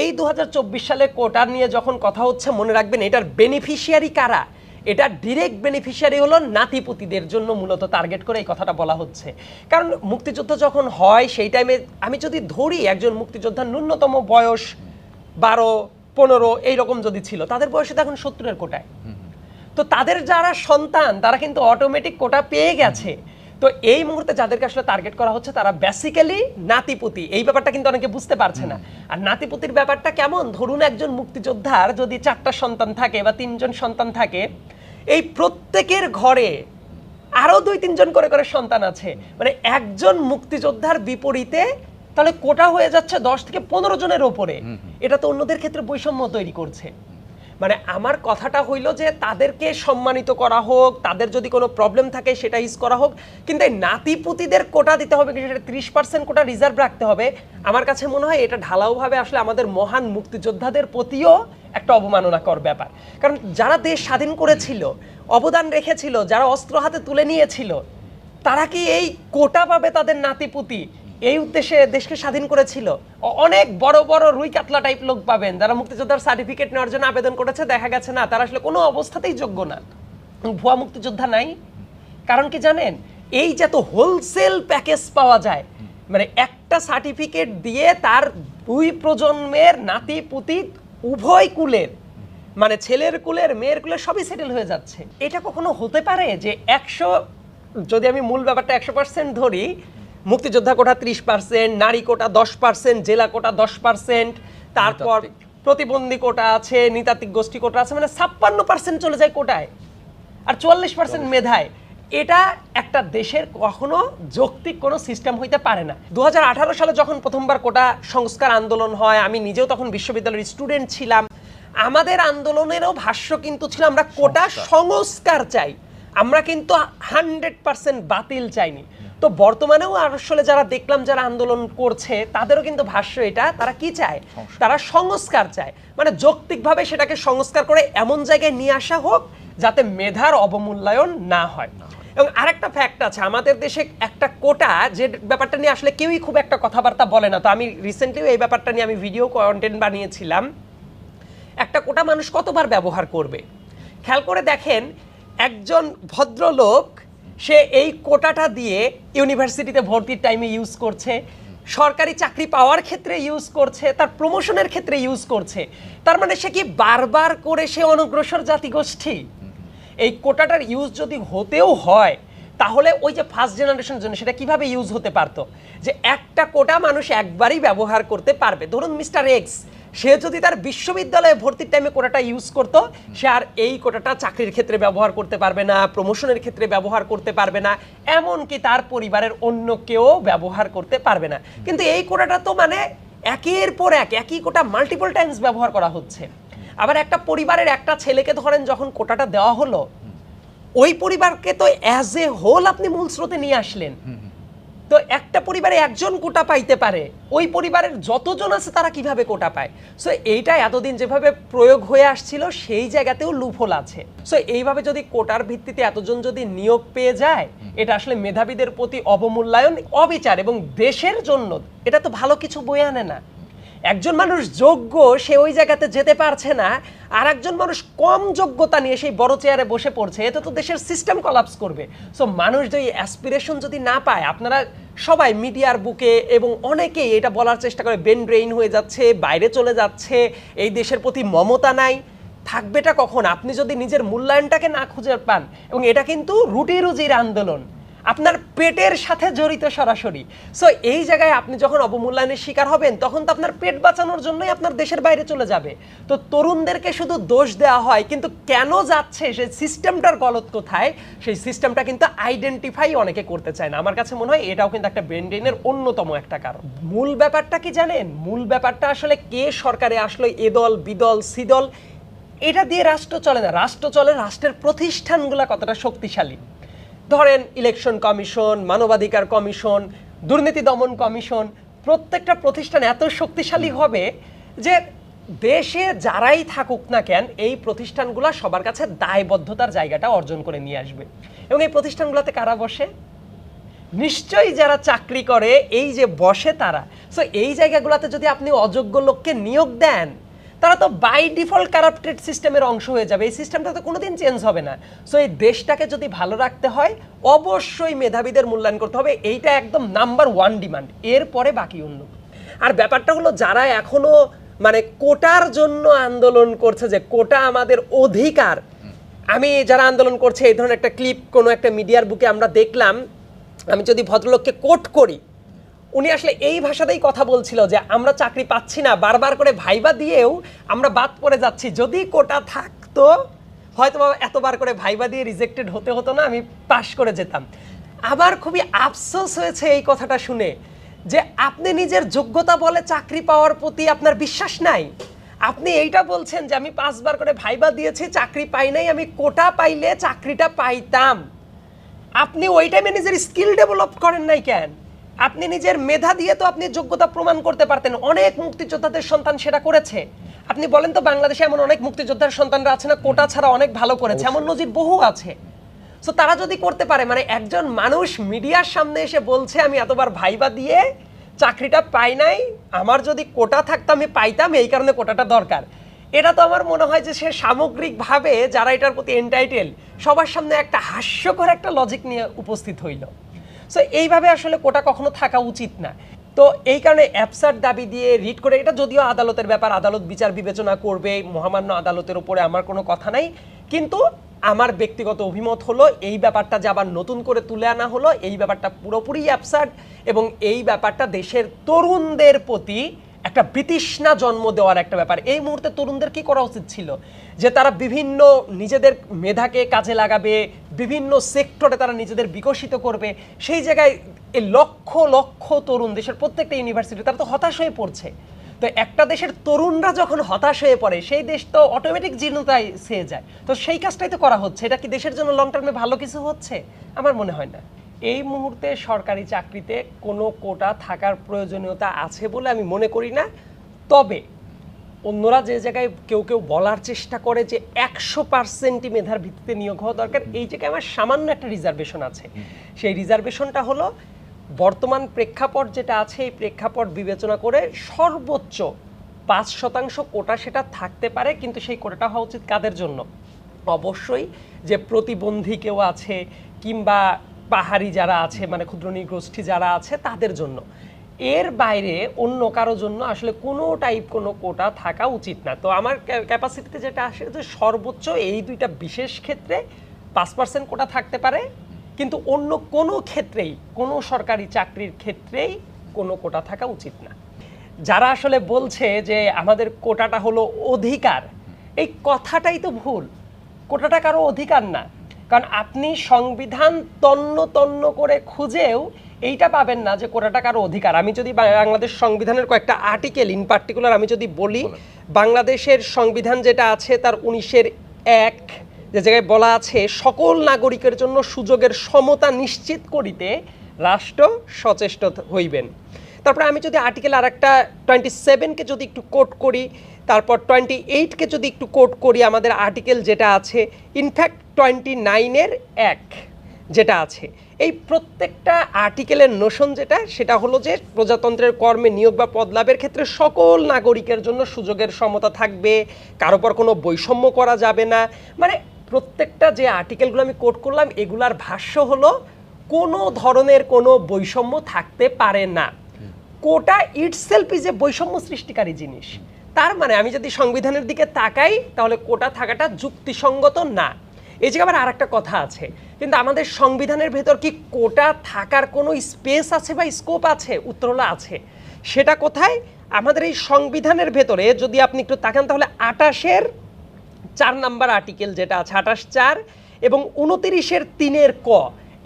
এই 2024 সালে কোটা নিয়ে যখন কথা হচ্ছে মনে রাখবেন এটার বেনিফিশিয়ারি কারা। এটা ডিরেক্ট বেনিফিশিয়ারি হলো নাতিপুতিদের জন্য মূলত টার্গেট করে এই কথাটা বলা হচ্ছে। কারণ মুক্তিযুদ্ধ যখন হয় সেই টাইমে আমি যদি ধরি একজন মুক্তিযোদ্ধার ন্যূনতম বয়স 12-15 এইরকম যদি ছিল, তাদের বয়সে এখন 70-এর কোটায়। তো তাদের যারা সন্তান তারা কিন্তু অটোমেটিক কোটা পেয়ে গেছে। তো এই মুহূর্তে যাদেরকে আসলে টার্গেট করা হচ্ছে তারা বেসিক্যালি নাতিপুতি। এই ব্যাপারটা কিন্তু অনেকে বুঝতে পারছে না। আর নাতিপুতির ব্যাপারটা কেমন, ধরুন একজন মুক্তিযোদ্ধার যদি 4টা সন্তান থাকে বা 3জন সন্তান থাকে, এই প্রত্যেকের ঘরে আরো 2-3 জন করে করে সন্তান আছে। মানে একজন মুক্তিযোদ্ধার বিপরীতে তাহলে কোটা হয়ে যাচ্ছে 10 থেকে 15 জনের উপরে। এটা তো অন্যদের ক্ষেত্রে বৈষম্য তৈরি করছে। মানে আমার কথাটা হইল যে তাদেরকে সম্মানিত করা হোক, তাদের যদি কোনো প্রবলেম থাকে সেটা ইউজ করা হোক, কিন্তু এই নাতিপুতিদের কোটা দিতে হবে, সেটা 30% কোটা রিজার্ভ রাখতে হবে। আমার কাছে মনে হয় এটা ঢালাওভাবে আসলে আমাদের মহান মুক্তিযোদ্ধাদের প্রতিও একটা অবমাননাকর ব্যাপার। কারণ যারা দেশ স্বাধীন করেছিল, অবদান রেখেছিল, যারা অস্ত্র হাতে তুলে নিয়েছিল, তারা কি এই কোটা পাবে তাদের নাতিপুতি? এই উদ্দেশ্যে দেশকে স্বাধীন করেছিল। অনেক বড় বড় রুই কাতলা টাইপ লোক পাবেন যারা মুক্তিযোদ্ধার সার্টিফিকেট নেওয়ার জন্য আবেদন করেছে, দেখা গেছে না তারা আসলে কোনো অবস্থাতেই যোগ্য না। ভুয়া মুক্তিযোদ্ধা নাই। কারণ কি জানেন, এই যে এত হোলসেল প্যাকেজ পাওয়া যায়, মানে একটা সার্টিফিকেট দিয়ে তার 2 প্রজন্মের নাতিপুতি উভয় কুলের, মানে ছেলের কুলের মেয়ের কুলের সবই সেটেল হয়ে যাচ্ছে। এটা কখনো হতে পারে যে 100, যদি আমি মূল ব্যাপারটা 100% ধরি, মুক্তিযোদ্ধা কোটা 30%, নারী কোটা 10%, জেলা কোটা 10%, তারপর প্রতিবন্ধী কোটা আছে, নৃতাত্ত্বিক গোষ্ঠী কোটা আছে, মানে 56% চলে যায় কোটায় আর 44% মেধায়। এটা একটা দেশের কখনো যৌক্তিক কোনো সিস্টেম হইতে পারে না। 2018 সালে যখন প্রথমবার কোটা সংস্কার আন্দোলন হয়, আমি নিজেও তখন বিশ্ববিদ্যালয়ের স্টুডেন্ট ছিলাম। আমাদের আন্দোলনেরও ভাষ্য কিন্তু ছিল আমরা কোটা সংস্কার চাই, আমরা কিন্তু 100% বাতিল চাইনি। তো বর্তমানেও আসলে যারা দেখলাম যারা আন্দোলন করছে তাদেরও কিন্তু ভাষ্য এটা, তারা কি চায়, তারা সংস্কার চায়। মানে যৌক্তিকভাবে সেটাকে সংস্কার করে এমন জায়গায় নিয়ে আসা হোক যাতে মেধার অবমূল্যায়ন না হয়। এবং আরেকটা ফ্যাক্ট আছে, আমাদের দেশে একটা কোটা, যে ব্যাপারটা নিয়ে আসলে কেউই খুব একটা কথাবার্তা বলে না। তো আমি রিসেন্টলি এই ব্যাপারটা নিয়ে আমি ভিডিও কন্টেন্ট বানিয়েছিলাম। একটা কোটা মানুষ কতবার ব্যবহার করবে খেয়াল করে দেখেন। একজন ভদ্রলোক সে এই কোটাটা দিয়ে ইউনিভার্সিটিতে ভর্তির টাইমে ইউজ করছে, সরকারি চাকরি পাওয়ার ক্ষেত্রে ইউজ করছে, তার প্রমোশনের ক্ষেত্রে ইউজ করছে। তার মানে সে কি বারবার করে সে অনগ্রসর জাতিগোষ্ঠী? এই কোটাটার ইউজ যদি হতেও হয় তাহলে ওই যে ফার্স্ট জেনারেশনের জন্য সেটা কিভাবে ইউজ হতে পারতো, যে একটা কোটা মানুষ একবারই ব্যবহার করতে পারবে। ধরুন মিস্টার এক্স, সে যদি তার বিশ্ববিদ্যালয়ে ভর্তির টাইমে কোটাটা ইউজ করতো, সে আর এই কোটাটা চাকরির ক্ষেত্রে ব্যবহার করতে পারবে না, প্রমোশনের ক্ষেত্রে ব্যবহার করতে পারবে না, এমনকি তার পরিবারের অন্য কেউ ব্যবহার করতে পারবে না। কিন্তু এই কোটাটা তো মানে একের পর এক একই কোটা মাল্টিপল টাইমস ব্যবহার করা হচ্ছে। আবার একটা পরিবারের একটা ছেলেকে ধরেন যখন কোটাটা দেওয়া হলো, ওই পরিবারকে তো অ্যাজ এ হোল আপনি মূল স্রোতে নিয়ে আসলেন। তো একটা পরিবারে একজন কোটা পাইতে পারে, ওই পরিবারের যতজন আছে তারা কিভাবে কোটা পায়? সো এইটা এতদিন যেভাবে প্রয়োগ হয়ে আসছিল সেই জায়গাতেও লুপহোল আছে। সো এইভাবে যদি কোটার ভিত্তিতে এতজন যদি নিয়োগ পেয়ে যায়, এটা আসলে মেধাবীদের প্রতি অবমূল্যায়ন, অবিচার, এবং দেশের জন্য এটা তো ভালো কিছু বয়ে আনে না। একজন মানুষ যোগ্য, সে ওই জায়গাতে যেতে পারছে না, আর একজন মানুষ কম যোগ্যতা নিয়ে সেই বড় চেয়ারে বসে পড়ছে, এতে তো দেশের সিস্টেম কলাপস করবে। সো মানুষ যদি অ্যাসপিরেশন যদি না পায়, আপনারা সবাই মিডিয়ার বুকে এবং অনেকেই এটা বলার চেষ্টা করে ব্রেন ড্রেইন হয়ে যাচ্ছে, বাইরে চলে যাচ্ছে, এই দেশের প্রতি মমতা নাই, থাকবেটা কখন? আপনি যদি নিজের মূল্যায়নটাকে না খুঁজে পান, এবং এটা কিন্তু রুটি রুজির আন্দোলন, আপনার পেটের সাথে জড়িত সরাসরি। সো এই জায়গায় আপনি যখন অবমূল্যায়নের শিকার হবেন, তখন তো আপনার পেট বাঁচানোর জন্যই আপনার দেশের বাইরে চলে যাবে। তো তরুণদেরকে শুধু দোষ দেওয়া হয়, কিন্তু কেন যাচ্ছে, সেই সিস্টেমটার গলত কোথায়, সেই সিস্টেমটা কিন্তু আইডেন্টিফাই অনেকে করতে চায় না। আমার কাছে মনে হয় এটাও কিন্তু একটা ব্রেন ড্রেইনের অন্যতম একটা কারণ। মূল ব্যাপারটা কি জানেন? মূল ব্যাপারটা আসলে কে সরকারে আসলো, এ দল বি দল সি দল, এটা দিয়ে রাষ্ট্র চলে না। রাষ্ট্র চলে রাষ্ট্রের প্রতিষ্ঠানগুলো কতটা শক্তিশালী। ধরেন ইলেকশন কমিশন, মানবাধিকার কমিশন, দুর্নীতি দমন কমিশন, প্রত্যেকটা প্রতিষ্ঠান এত শক্তিশালী হবে যে দেশে যারাই থাকুক না কেন, এই প্রতিষ্ঠানগুলো সবার কাছে দায়বদ্ধতার জায়গাটা অর্জন করে নিয়ে আসবে। এবং এই প্রতিষ্ঠানগুলোতে কারা বসে? নিশ্চয়ই যারা চাকরি করে এই যে বসে তারা, সো এই জায়গাগুলোতে যদি আপনি অযোগ্য লোককে নিয়োগ দেন, তারা তো বাই ডিফল্ট কারাপ্টেড সিস্টেমের অংশ হয়ে যাবে। এই সিস্টেমটা তো কোনোদিন চেঞ্জ হবে না। সো এই দেশটাকে যদি ভালো রাখতে হয় অবশ্যই মেধাবীদের মূল্যায়ন করতে হবে, এইটা একদম নাম্বার 1 ডিমান্ড, এরপরে বাকি অন্য। আর ব্যাপারটা হলো যারা এখনো মানে কোটার জন্য আন্দোলন করছে, যে কোটা আমাদের অধিকার, আমি যারা আন্দোলন করছে এই ধরনের একটা ক্লিপ কোনো একটা মিডিয়ার বুকে আমরা দেখলাম, আমি যদি ভদ্রলোককে কোট করি, উনি আসলে এই ভাষাতেই কথা বলছিল যে আমরা চাকরি পাচ্ছি না, বারবার করে ভাইবা দিয়েও আমরা বাদ পড়ে যাচ্ছি, যদি কোটা থাকতো হয়তো এতবার করে ভাইবা দিয়ে রিজেক্টেড হতে হতো না, আমি পাশ করে যেতাম। আবার খুবই আফসোস হয়েছে এই কথাটা শুনে যে আপনি নিজের যোগ্যতা বলে চাকরি পাওয়ার প্রতি আপনার বিশ্বাস নাই। আপনি এইটা বলছেন যে আমি 5 বার করে ভাইবা দিয়েছি, চাকরি পাই নাই, আমি কোটা পাইলে চাকরিটা পাইতাম। আপনি ওই টাইমে নিজের স্কিল ডেভেলপ করেন নাই কেন? আপনি নিজের মেধা দিয়ে তো আপনি যোগ্যতা প্রমাণ করতে পারতেন। অনেক মুক্তিযোদ্ধাদের সন্তান সেটা করেছে। আপনি বলেন তো বাংলাদেশে এমন অনেক মুক্তিযোদ্ধার সন্তানরা আছে না কোটা ছাড়া অনেক ভালো করেছে, এমন নজির বহু আছে। সো তারা যদি করতে পারে, মানে একজন মানুষ মিডিয়ার সামনে এসে বলছে আমি এতবার ভাইবা দিয়ে চাকরিটা পাই নাই, আমার যদি কোটা থাকতো আমি পাইতাম, এই কারণে কোটাটা দরকার। এটা তো আমার মনে হয় যে সে সামগ্রিকভাবে যারা এটার প্রতি এন্টাইটেল সবার সামনে একটা হাস্যকর একটা লজিক নিয়ে উপস্থিত হইল। সো এইভাবে আসলে কোটা কখনো থাকা উচিত না। তো এই কারণে অ্যাবসার্ড দাবি দিয়ে রিট করে, এটা যদিও আদালতের ব্যাপার, আদালত বিচার বিবেচনা করবে, মহামান্য আদালতের উপরে আমার কোনো কথা নাই, কিন্তু আমার ব্যক্তিগত অভিমত হলো এই ব্যাপারটা যে আবার নতুন করে তুলে আনা হলো, এই ব্যাপারটা পুরোপুরি অ্যাবসার্ড, এবং এই ব্যাপারটা দেশের তরুণদের প্রতি একটা বিতৃষ্ণা জন্ম দেওয়ার একটা ব্যাপার। এই মুহূর্তে তরুণদের কি করা উচিত ছিল যে তারা বিভিন্ন নিজেদের মেধাকে কাজে লাগাবে, বিভিন্ন সেক্টরে তারা নিজেদের বিকশিত করবে। সেই জায়গায় এই লক্ষ লক্ষ তরুণ দেশের প্রত্যেকটা ইউনিভার্সিটি তারা তো হতাশ হয়ে পড়ছে। তো একটা দেশের তরুণরা যখন হতাশ হয়ে পড়ে সেই দেশ তো অটোমেটিক জীর্ণতায় ছেয়ে যায়। তো সেই কাজটাই তো করা হচ্ছে। এটা কি দেশের জন্য লং টার্মে ভালো কিছু হচ্ছে? আমার মনে হয় না। এই মুহূর্তে সরকারি চাকরিতে কোনো কোটা থাকার প্রয়োজনীয়তা আছে বলে আমি মনে করি না। তবে অন্যরা যে জায়গায় কেউ কেউ বলার চেষ্টা করে যে 100%ই মেধার ভিত্তিতে নিয়োগ হওয়া দরকার, এই জায়গায় আমার সামান্য একটা রিজার্ভেশন আছে। সেই রিজার্ভেশনটা হলো বর্তমান প্রেক্ষাপট যেটা আছে, এই প্রেক্ষাপট বিবেচনা করে সর্বোচ্চ 5% কোটা সেটা থাকতে পারে, কিন্তু সেই কোটাটা হওয়া উচিত কাদের জন্য? অবশ্যই যে প্রতিবন্ধী কেউ আছে কিংবা পাহাড়ি যারা আছে, মানে ক্ষুদ্র নৃগোষ্ঠী যারা আছে তাদের জন্য। এর বাইরে অন্য কারো জন্য আসলে কোনো কোটা থাকা উচিত না। তো আমার ক্যাপাসিটিতে যেটা আসে যে সর্বোচ্চ এই দুইটা বিশেষ ক্ষেত্রে 5% কোটা থাকতে পারে, কিন্তু অন্য কোনো ক্ষেত্রেই, কোনো সরকারি চাকরির ক্ষেত্রেই কোনো কোটা থাকা উচিত না। যারা আসলে বলছে যে আমাদের কোটাটা হলো অধিকার, এই কথাটাই তো ভুল। কোটাটা কারো অধিকার না, কারণ আপনি সংবিধান তন্ন তন্ন করে খুঁজেও এইটা পাবেন না যে কোটাটা কারো অধিকার। আমি যদি বাংলাদেশ সংবিধানের কয়েকটা আর্টিকেল ইন পার্টিকুলার আমি যদি বলি, বাংলাদেশের সংবিধান যেটা আছে তার 19-1 যে জায়গায় বলা আছে সকল নাগরিকের জন্য সুযোগের সমতা নিশ্চিত করিতে রাষ্ট্র সচেষ্ট হইবেন। তারপরে আমি যদি আর্টিকেল আর একটা 27-কে যদি একটু কোট করি, তারপর 28-কে যদি একটু কোট করি, আমাদের আর্টিকেল যেটা আছে, ইনফ্যাক্ট 29-1 যেটা আছে, এই প্রত্যেকটা আর্টিকেলের নোশন যেটা, সেটা হলো যে প্রজাতন্ত্রের কর্মে নিয়োগ বা পদ লাভের ক্ষেত্রে সকল নাগরিকের জন্য সুযোগের সমতা থাকবে, কারো পর কোনো বৈষম্য করা যাবে না। মানে প্রত্যেকটা যে আর্টিকেলগুলো আমি কোট করলাম এগুলার ভাষ্য হলো কোনো ধরনের কোনো বৈষম্য থাকতে পারে না। কোটা ইটসেলফ ইজ এ বৈষম্য সৃষ্টিকারী জিনিস। তার মানে আমি যদি সংবিধানের দিকে তাকাই তাহলে কোটা থাকাটা যুক্তিসঙ্গত না। এই জায়গায় আবার আরেকটা কথা আছে, কিন্তু আমাদের সংবিধানের ভেতর কি কোটা থাকার কোনো স্পেস আছে বা স্কোপ আছে? উত্তর হলো আছে। সেটা কোথায়? আমাদের এই সংবিধানের ভেতরে যদি আপনি একটু তাকান তাহলে 28-এর 4 নাম্বার আর্টিকেল যেটা আছে, 28-4 এবং 29-এর 3-এর ক,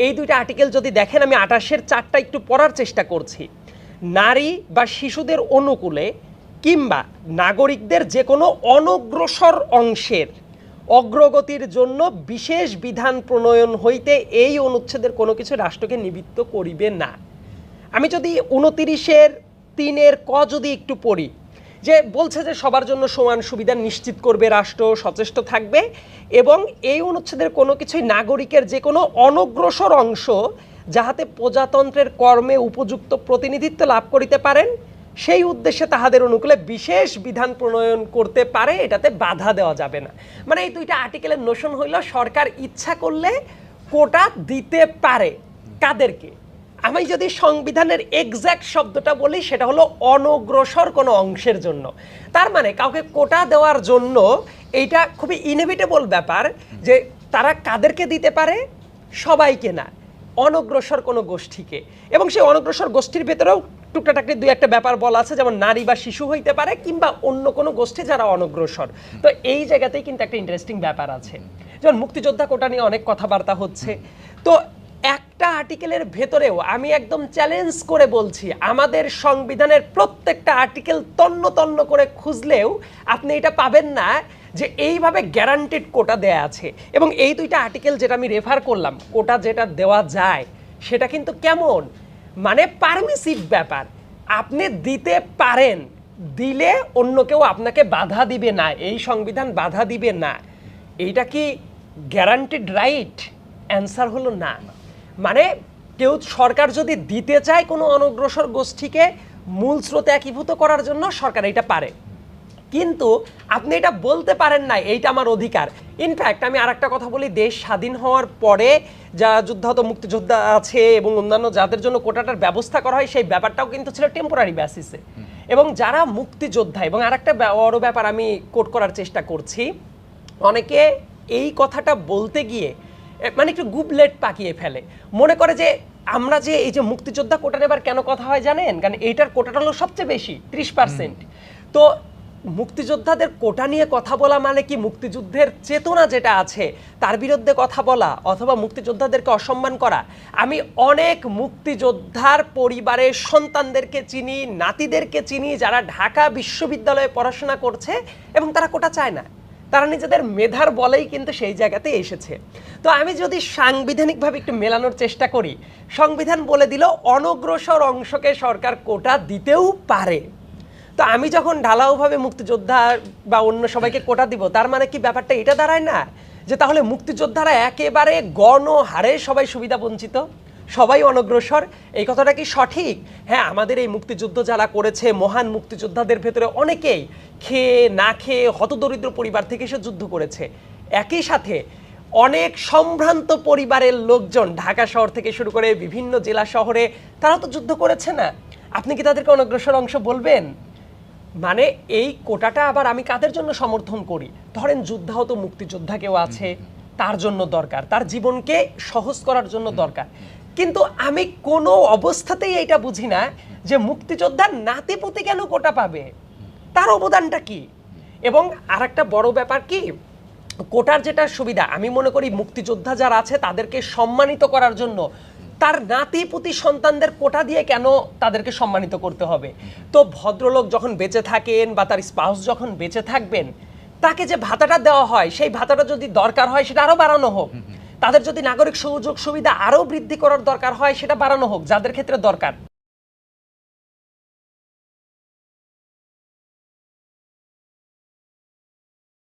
এই দুইটা আর্টিকেল যদি দেখেন, আমি 28-এর 4টা একটু পড়ার চেষ্টা করছি। নারী বা শিশুদের অনুকূলে কিংবা নাগরিকদের যে কোনো অনগ্রসর অংশের অগ্রগতির জন্য বিশেষ বিধান প্রণয়ন হইতে এই অনুচ্ছেদের কোনো কিছু রাষ্ট্রকে নিবৃত্ত করিবে না। আমি যদি 29-এর 3-এর ক যদি একটু পড়ি, যে বলছে যে সবার জন্য সমান সুবিধা নিশ্চিত করবে রাষ্ট্র, সচেষ্ট থাকবে, এবং এই অনুচ্ছেদের কোনো কিছুই নাগরিকের যে কোনো অনগ্রসর অংশ যাহাতে প্রজাতন্ত্রের কর্মে উপযুক্ত প্রতিনিধিত্ব লাভ করিতে পারেন, সেই উদ্দেশ্যে তাহাদের অনুকূলে বিশেষ বিধান প্রণয়ন করতে পারে, এটাতে বাধা দেওয়া যাবে না। মানে এই দুইটা আর্টিকেলের নোশন হইল সরকার ইচ্ছা করলে কোটা দিতে পারে। কাদেরকে? আমি যদি সংবিধানের এক্স্যাক্ট শব্দটা বলি সেটা হলো অনগ্রসর কোনো অংশের জন্য। তার মানে কাউকে কোটা দেওয়ার জন্য এইটা খুবই ইনএভিটেবল ব্যাপার যে তারা কাদেরকে দিতে পারে, সবাইকে না, অনগ্রসর কোনো গোষ্ঠীকে। এবং সেই অনগ্রসর গোষ্ঠীর ভেতরেও টুকটাটাকটি দুই একটা ব্যাপার বলা আছে, যেমন নারী বা শিশু হইতে পারে কিংবা অন্য কোনো গোষ্ঠী যারা অনগ্রসর। তো এই জায়গাতেই কিন্তু একটা ইন্টারেস্টিং ব্যাপার আছে। যেমন মুক্তিযোদ্ধা কোটা নিয়ে অনেক কথাবার্তা হচ্ছে, তো একটা আর্টিকেলের ভেতরেও আমি একদম চ্যালেঞ্জ করে বলছি, আমাদের সংবিধানের প্রত্যেকটা আর্টিকেল তন্ন তন্ন করে খুঁজলেও আপনি এটা পাবেন না যে এইভাবে গ্যারান্টেড কোটা দেয়া আছে। এবং এই দুইটা আর্টিকেল যেটা আমি রেফার করলাম, কোটা যেটা দেওয়া যায় সেটা কিন্তু কেমন, মানে পারমিসিভ ব্যাপার। আপনি দিতে পারেন, দিলে অন্য কেউ আপনাকে বাধা দিবে না, এই সংবিধান বাধা দিবে না। এইটা কি গ্যারান্টেড রাইট? অ্যান্সার হলো না। মানে কেউ সরকার যদি দিতে চায় কোনো অনগ্রসর গোষ্ঠীকে মূল স্রোতে একীভূত করার জন্য, সরকার এটা পারে, কিন্তু আপনি এটা বলতে পারেন না এইটা আমার অধিকার। ইনফ্যাক্ট আমি আর একটা কথা বলি, দেশ স্বাধীন হওয়ার পরে যারা যুদ্ধাহত মুক্তিযোদ্ধা আছে এবং অন্যান্য যাদের জন্য কোটাটার ব্যবস্থা করা হয়, সেই ব্যাপারটাও কিন্তু ছিল টেম্পোরারি বেসিসে। এবং যারা মুক্তিযোদ্ধা, এবং আর একটা বড় ব্যাপার আমি কোট করার চেষ্টা করছি, অনেকে এই কথাটা বলতে গিয়ে মানে একটু গুবলেট পাকিয়ে ফেলে, মনে করে যে আমরা যে এই যে মুক্তিযোদ্ধা কোটা নেবার কেন কথা হয় জানেন, কারণ এইটার কোটাটা হলো সবচেয়ে বেশি 30%। তো মুক্তিযোদ্ধাদের কোটা নিয়ে কথা বলা মানে কি মুক্তিযুদ্ধের চেতনা যেটা আছে তার বিরুদ্ধে কথা বলা, অথবা মুক্তিযোদ্ধাদেরকে অসম্মান করা? আমি অনেক মুক্তিযোদ্ধার পরিবারের সন্তানদেরকে চিনি, নাতিদেরকে চিনি, যারা ঢাকা বিশ্ববিদ্যালয়ে পড়াশোনা করছে এবং তারা কোটা চায় না, তারা নিজেদের মেধার বলেই কিন্তু সেই জায়গাতে এসেছে। তো আমি যদি সাংবিধানিকভাবে একটু মেলানোর চেষ্টা করি, সংবিধান বলে দিল অনগ্রসর অংশকে সরকার কোটা দিতেও পারে। তো আমি যখন ঢালাওভাবে মুক্তিযোদ্ধা বা অন্য সবাইকে কোটা দিব, তার মানে কি ব্যাপারটা এটা দাঁড়ায় না যে তাহলে মুক্তিযোদ্ধারা একেবারে গণহারে সবাই সুবিধা বঞ্চিত, সবাই অনগ্রসর? এই কথাটা কি সঠিক? হ্যাঁ, আমাদের এই মুক্তিযুদ্ধ যারা করেছে, মহান মুক্তিযোদ্ধাদের ভেতরে অনেকেই খেয়ে না খেয়ে হতদরিদ্র পরিবার থেকে এসে যুদ্ধ করেছে। একই সাথে অনেক সম্ভ্রান্ত পরিবারের লোকজন ঢাকা শহর থেকে শুরু করে বিভিন্ন জেলা শহরে তারা তো যুদ্ধ করেছে না, আপনি কি তাদেরকে অনগ্রসর অংশ বলবেন? মানে এই কোটাটা আবার আমি কাদের জন্য সমর্থন করি? ধরেন যুদ্ধাহত মুক্তিযোদ্ধা কেউ আছে, তার জন্য দরকার, তার জীবনকে সহজ করার জন্য দরকার। কিন্তু আমি কোনো অবস্থাতেই এটা বুঝি না যে মুক্তিযোদ্ধার নাতিপুতি কেন কোটা পাবে, তার অবদানটা কি? এবং আর একটা বড় ব্যাপার কি, কোটার যেটা সুবিধা, আমি মনে করি মুক্তিযোদ্ধা যারা আছে তাদেরকে সম্মানিত করার জন্য তার নাতিপুতি সন্তানদের কোটা দিয়ে কেন তাদেরকে সম্মানিত করতে হবে? তো ভদ্রলোক যখন বেঁচে থাকেন বা তার স্পাউস যখন বেঁচে থাকবেন, তাকে যে ভাতাটা দেওয়া হয় সেই ভাতাটা যদি দরকার হয় সেটা আরো বাড়ানো হোক। তাদের যদি নাগরিক সুযোগ সুবিধা আরো বৃদ্ধি করার দরকার হয় সেটা বাড়ানো হোক, যাদের ক্ষেত্রে দরকার।